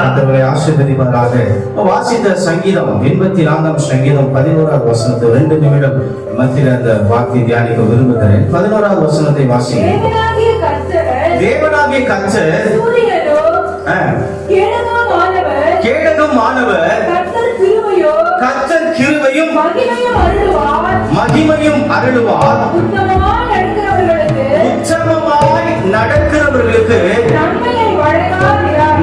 ஆண்டவரை ஆசீர்வதிப்பாராக. வாசித்த சங்கீதம் 84 சங்கீதம் 11வது வசனத்தை 2 நிமிடம் மத்தியில் அந்த வார்த்தை தியானிக்க விரும்புகிறேன். 11வது வசனத்தை வாசிங்க. தேவனாகிய கர்த்தர் கேடகமானவர், கர்த்தர் கிருபையும் மகிமையும் அருளுவார். உத்தமமாய் நடக்கிறவர்களுக்கு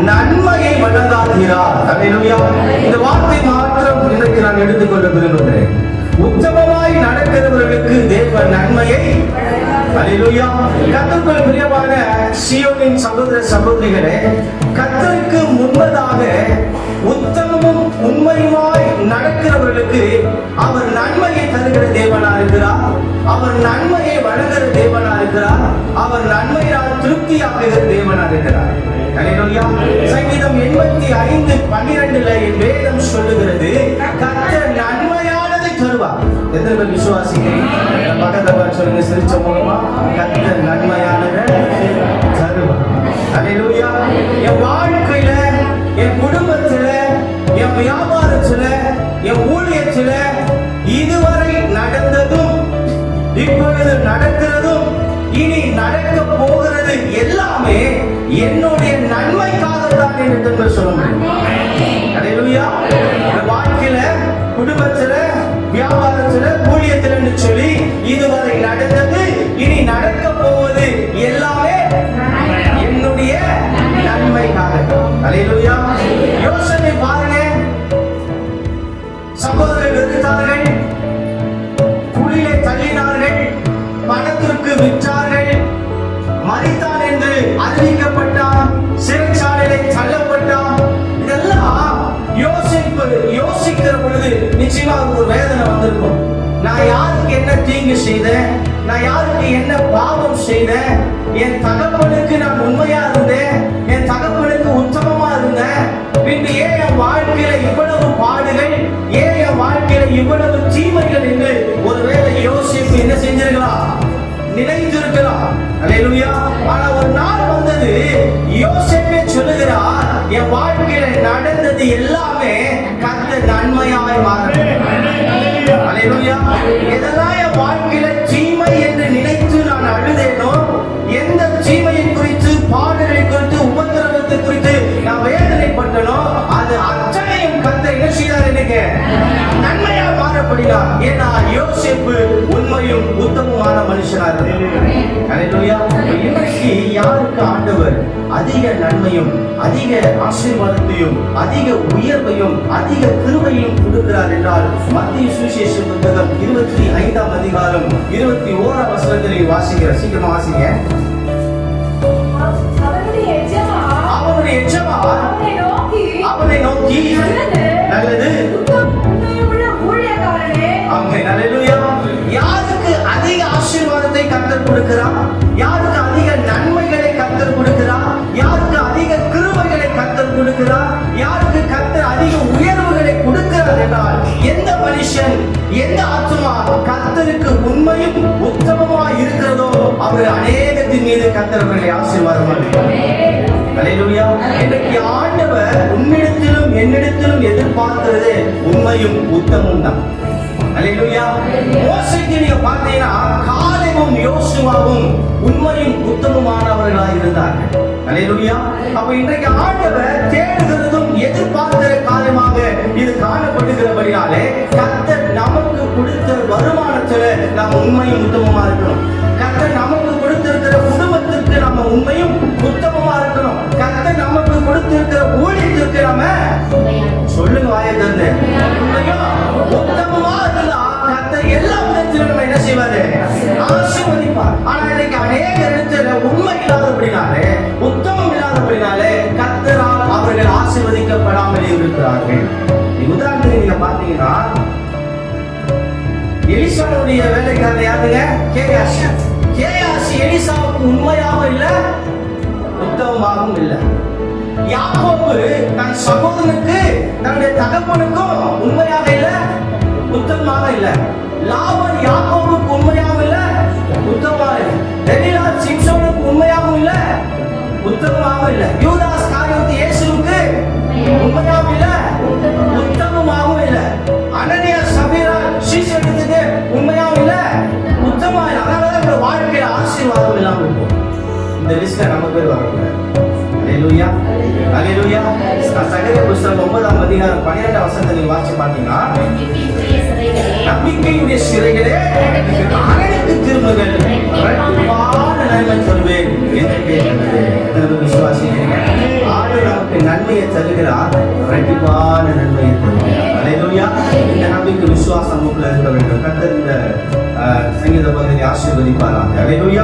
நன்மையை வழங்காதீரார். அல்லேலூயா. இந்த வார்த்தை மாத்திரம் இன்றைக்கு நான் எடுத்துக்கொள்ள விரும்புகிறேன். உத்தமமாய் நடக்கிறவர்களுக்கு தேவன் நன்மையை. அல்லேலூயா. கர்த்தருக்குள் பிரியமான சீயோனின் சகோதர சகோதரிகளே, கர்த்தருக்கு முன்பதாக உத்தமமும் உண்மையுமாய் நடக்கிறவர்களுக்கு அவர் நன்மையை தருகிற தேவனா இருக்கிறார். அவர் நன்மையை வழங்குகிற தேவனா இருக்கிறார். அவர் நன்மையால் திருப்தியாக்குகிற தேவனா இருக்கிறார். அல்லேலூயா. சங்கீதம் 85:12 என் வேதம் சொல்லுகிறது, கர்த்தர் நன்மையானதை தருவார். எத்தனை பேர் விசுவாசிக்கிறீங்க? பக்கத்துல சொல்லுங்க சிரிச்ச மூலமா, கர்த்தர் நன்மையானதை தருவார். அல்லேலூயா. என் வாழ்க்கையில, என் குடும்பத்துல, என் வியாபாரத்துல, என் ஊழியத்துல இதுவரை நடந்ததும் இப்பொழுது நடக்கிறதும் இனி நடக்க போகிறது எல்லாமே என்னுடைய நன்மைக்காகத்தான் என்று சொல்ல முடியும். அல்லேலூயா. வாழ்க்கையில, குடும்பத்துல, வியாபாரத்துல, ஊழியத்துல சொல்லி இதுவரை நடந்தது இனி நடக்க போவது எல்லாமே என்னுடைய நன்மைக்காக. அல்லேலூயா. யோசனை பாருங்க. சகோதரர்கள் வெறுத்தார்கள், குழியிலே தள்ளினார்கள், பணத்திற்கு விற்றார்கள், மரித்தான் என்று அறிவிக்கப்பட்டான், சிறைச்சாலையிலே தள்ளப்பட்டான். இதெல்லாம் யோசிக்கிற பொழுது நிச்சயமாக ஒரு வேதனை வந்திருக்கும். நான் யாருக்கு என்ன தீங்கு செய்தேன்? நான் யாருக்கு என்ன பாவம் செய்தேன்? என் தகப்பனுக்கு நான் உண்மையா இருந்தேன், என் தகப்பனுக்கு உத்தமமா இருந்தேன். பின்பு ஏன் என் வாழ்க்கையில இவ்வளவு பாடுகள், ஏன் என் வாழ்க்கையில இவ்வளவு தீமைகள் என்று ஒருவேளை யோசிப்பு என்ன செஞ்சிருக்கலாம், நினைத்திருக்கலாம். அல்லேலூயா. ஆனா ஒரு நாள் வந்தது, யோசேப்பே சொல்லுகிறார், என் வாழ்க்கையில நடந்தது எல்லாமே கர்த்தர் நன்மையாய் மாறும். அல்லேலூயா. எதெல்லாம் என் வாழ்க்கையில தீமை என்று நினைத்து நான் அழுதேனோ, எந்த தீமையை குறித்து, பாடுகளை குறித்து, உபத்திரவத்தை குறித்து நான் வேதனைப்பட்டனோ, அது அத்தனையும் கர்த்தர் என்ன செய்தார்? எனக்கு நன்மையா மாறப்படினார். ஏன்னா யோசேப்பு உண்மையும் உத்தமமான மனுஷனாக. அல்லேலூயா. இன்றைக்கு யாருக்கு ஆண்டவர் அதிக நன்மையும் அதிக ஆசீர்வாதத்தையும் அதிக உயர்வையும் அதிக கிருபையும் கொடுக்கிறார் என்றால், மத்திய சுவிசேஷ புத்தகம் 25ஆம் அதிகாரம் 21ஆம் வசனத்திலே வாசிக்கிற. சீக்கிரமா வாசிங்க. அவனுடைய எஜமான் அவனை நோக்கி, நல்லது. ஆமென். அல்லேலூயா. யாருக்கு அதிக ஆசீர்வாதத்தை கர்த்தர் கொடுக்கிறார்? யாருக்கு அதிக நன்மைகளை கர்த்தர் கொடுக்கிறார்? யாருக்கு அதிக கிருபைகளை கர்த்தர் கொடுக்கிறார்? யாருக்கு கர்த்தர் அதிக உயர்வுகளை கொடுக்கிறார் என்றால், எந்த மனுஷன், எந்த ஆத்துமா கர்த்தருக்கு உண்மையும் உத்தமமா இருக்கிறதோ அவர் அநேகத்தின் மீது கர்த்தர் அவர்களை ஆசீர்வாதம் அளிப்பார். அல்லேலூயா. இன்னைக்கு ஆண்டவர் உன்னிடத்திலும் என்னிடத்திலும் எதிர்பார்க்கிறது உண்மையும் உத்தமும் தான். அல்லேலூயா. மோசேக்கு நீங்க பார்த்தீங்கன்னா காலேபும் யோசுவாவும் உண்மையும் உத்தமமானவர்களாக இருந்தார்கள். அல்லேலூயா. அப்ப இன்றைக்கு ஆண்டவர் தேடுகிறதும் எதிர்பார்க்கிற காரியமாக இது காணப்படுகிறபடினாலே, கர்த்தர் நமக்கு கொடுத்த வருமானத்துல நாம் உண்மையும் உத்தமமா இருக்கணும். கர்த்தர் நமக்கு கொடுத்திருக்கிற குடும்பத்திற்கு நம்ம உண்மையும் உத்தமமா இருக்கணும். கர்த்தர் நமக்கு கொடுத்திருக்கிற ஊழியத்திற்கு நம்ம சொல்லுங்க, வாயை திறந்து உண்மையும் உத்தமமா இருந்தா கர்த்தர் எல்லா விதத்திலும் நம்ம என்ன செய்வாரு? ஆசீர்வதிப்பார். ஆனா இன்னைக்கு அநேக இடத்துல உண்மை இல்லாதபடினாலே, உத்தமம் இல்லாதபடினாலே கர்த்தரால் அவர்கள் ஆசீர்வதிக்கப்படாமல் இருக்கிறார்கள். உதாரணத்துக்கு நீங்க பாத்தீங்கன்னா, எலிசாவுடைய வேலைக்காரர் யாருங்க? கேயாசி. கேயாசி எலிசாவுக்கு உண்மையாகவும் இல்லை, உத்தமமாகவும் இல்லை. யாக்கோபு தன் சகோதரனுக்கு, தன்னுடைய தகப்பனுக்கும் உண்மையாக இல்லை, உத்தமமாக இல்லை. லாபான் யாக்கோபுக்கு உண்மையாகவும் இல்லை, உத்தமமாக இல்லை. தெலீலா சிம்சோனுக்கு உண்மையாகவும் இல்லை, உத்தமமாகவும் இல்லை. யூதாஸ் காரியத்து இயேசுவுக்கு ஆசீர்வாதம் இல்லாமல் இருக்கும். இந்த லிஸ்ட்ல நம்ம பேர் வரக்கூடாது. அல்லேலூயா, அல்லேலூயா. சகரியா புஸ்தகம் 9ஆம் அதிகாரம் 12ஆம் வசனத்தை நீங்க வாசிச்சு பார்த்தீங்கன்னா, நம்பிக்கையுடைய சிறைகளே அரணுக்கு திரும்புங்கள், இரட்டிப்பான நன்மை தருவேன் என்று கேட்கிறது. எத்தனை விசுவாசிக்கிறீங்க? ஆண்டவர் நமக்கு நன்மையை தருகிறார், இரட்டிப்பான நன்மையை தருகிறார். அல்லேலூயா. இந்த நம்பிக்கை விசுவாசம் நமக்குள்ள இருக்க வேண்டும். கர்த்தர் இந்த சங்கீத பகுதியை ஆசீர்வதிப்பாராக. அல்லேலூயா.